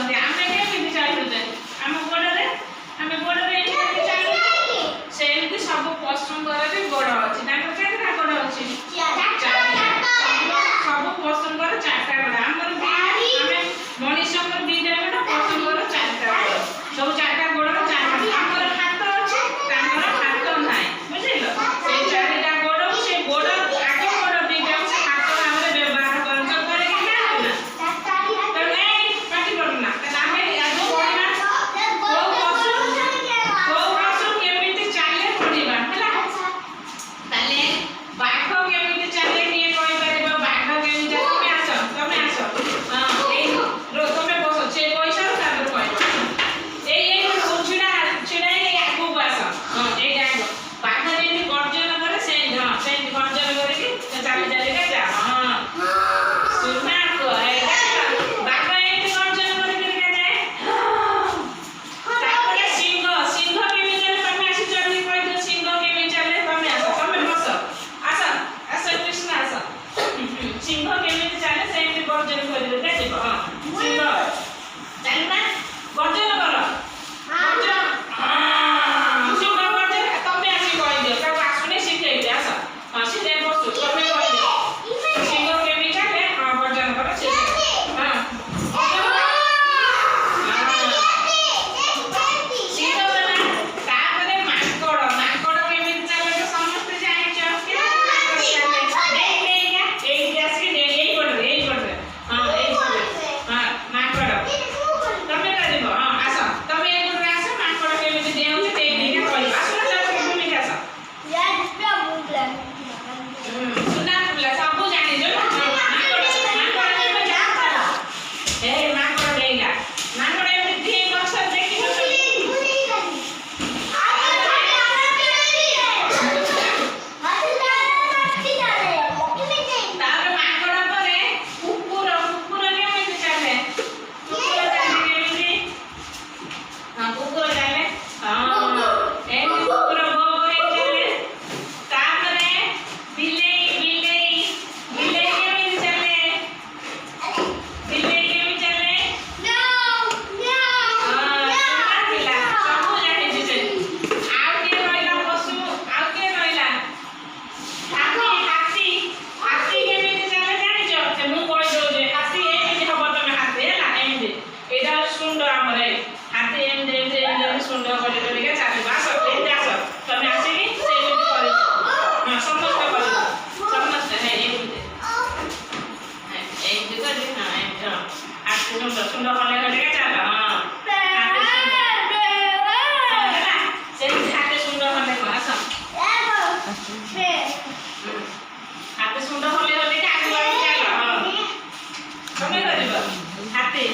ଚାଲନ୍ତି ଆମେ କେମିତି ଚାଲୁଛେ ଆମ ଗୋଡ଼ରେ ଆମେ ଗୋଡ଼ରେ ଏମିତି ଚାଲୁଛେ ସେମିତି ସବୁ ପଶୁଙ୍କର ବି ଗୋଡ଼ ଅଛି ତାଙ୍କର କେତେଟା ଗୋଡ଼ ଅଛି ସବୁ ପଶୁଙ୍କର ଚାରିଟା ଗୋଡ଼ ଆମର ଆମେ ମଣିଷଙ୍କର ଦିଟା ଗୋଡ଼ ପଶୁଙ୍କର ଚାରିଟା ଗୋଡ଼ ସବୁ ଚାରିଟା ଗୋଡ଼ର ଚାରିଟା ଆମର ହାତ ଅଛି ତାଙ୍କର ହାତ ନାହିଁ ବୁଝିଲ ସେଇ ଚାରିଟା ଗୋଡ଼ ସେ ଗୋଡ଼ ଆଗ ଗୋଡ଼ ଦିଟାକୁ ସେ ହାତ ଆମର ବ୍ୟବହାର କରନ୍ତି କରିକି ନା ତେଣୁ ପାଟି ପଡୁ ନା ଆମେ ଆଗ ପଢିବା କୋଉ ପଶୁ କେମିତି ଚାଲେ ପଢିବା ହେଲା ତାହେଲେ ବାଘ କେମିତି ଚାଲେ କିଏ କହିପାରିବ ବାଘ କେମିତି ଚାଲେ ତମେ ଆସ ହଁ ଏଇ ତମେ ବସ ସେ ପଇସା ତାପରେ କହିବ ଏଇ ଛିଡ଼ା ଏଇ ଆଗକୁ ଆସ ହଁ ଏଇଟା ଆଗ ବାଘ ଯେମିତି ଗର୍ଜନ କରେ ସେମିତି ହଁ ସେମିତି ଗର୍ଜନ କରିକି ଚାଲି ଚାଲିକା ଯା ହଁ ସୁନା ବାଘ ଏମିତି ଗର୍ଜନ କରିକି ଯାଏ ତାପରେ ସିଂହ କେମିତି ଚାଲେ ତମେ ଆସି ଚଲି କହିଦିଅ ସିଂହ କେମିତି ଚାଲେ ତମେ ଆସ ତମେ ବସ ଆସ କୃଷ୍ଣ ଆସ ସିଂହ କେମିତି ଚାଲେ ସେମିତି ଗର୍ଜନ କରିକି ଯିବ ହଁ ସିଂହ ଚାଲିବା ଗର୍ଜନ କର ସିଂହ ଗର୍ଜନ ତମେ ଆସି କହିଦିଅ ତାକୁ ଆସୁନି ଶିଖେଇବି ଆସ ହଁ ସିଏ ବସୁ ତମେ କହିଦିଅ ସିଂହ କେମିତି ଚାଲେ ହଁ ଗର୍ଜନ କର ତାପରେ ମାଙ୍କଡ କେମିତି ଚାଲେ ତ ସମସ୍ତେ ଜାଣିଛ ଏଇଠି ଆସିକି ଏଇ ପଟରେ ହଁ ଏଇ ମାଙ୍କଡ ତମେ କରିବ ହଁ ଆସ ତମେ ଏଇ ପଟରେ ଆସ ମାଙ୍କଡ କେମିତି ଡେଉଁଛି ଦେଇକି କହିବ ଆସ ଭୂମିକା ଆସ ସୁନା ପିଲା ସବୁ ଜାଣିଛ ମାଙ୍କଡ ଡେଇଁଲା ମାଙ୍କଡ ଏମିତି ଧିଏ ଗଛ ଦେଖିଛ ତାପରେ ମାଙ୍କଡ ପରେ କୁକୁର କେମିତି ଚାଲେ କୁକୁର ଚାଲେ କେମିତି ହଁ କୁକୁର ଚାଲେ ହଁ ଏମିତି କୁକୁର ବୋ ହେଇ ଚାଲେ ତାପରେ ବିଲେଇ କେମିତି ଚାଲେ ବିଲେଇ କେମିତି ଚାଲେ ପିଲା ସବୁ ଜାଣିଛି ସେ ଆଉ କିଏ ରହିଲା ପଶୁ ଆଉ କିଏ ରହିଲା ହାତୀ କେମିତି ଚାଲେ ଜାଣିଛ ସେ ମୁଁ କହିଦଉଛି ହାତୀ ଏମିତି ହବ ତମେ ହାତୀ ହେଲା ଏମିତି ଏଇଟା ଶୁଣ୍ଡ ଆମର ହାତୀ ଏମିତି ଶୁଣ୍ଡ କରିକା ଚାଲିବ ଆସ ଏମିତି ଆସ ତମେ ଆସିକି ସେମିତି କରିବ ହଁ ସମସ୍ତେ କରିବ ସମସ୍ତେ ଏମିତି କରି ହଁ ଏମିତି ହଁ ହାତୀ ଶୁଣ୍ଡ କରିକା ଚାଲ ହଁ ସେମିତି ହାତୀ ଶୁଣ୍ଡ ହଲେ ଆସ ହାତୀ ଶୁଣ୍ଡ ହଲେ ଆଗକୁ ଚାଲ ହଁ ତମେ କରିବ ହାତୀ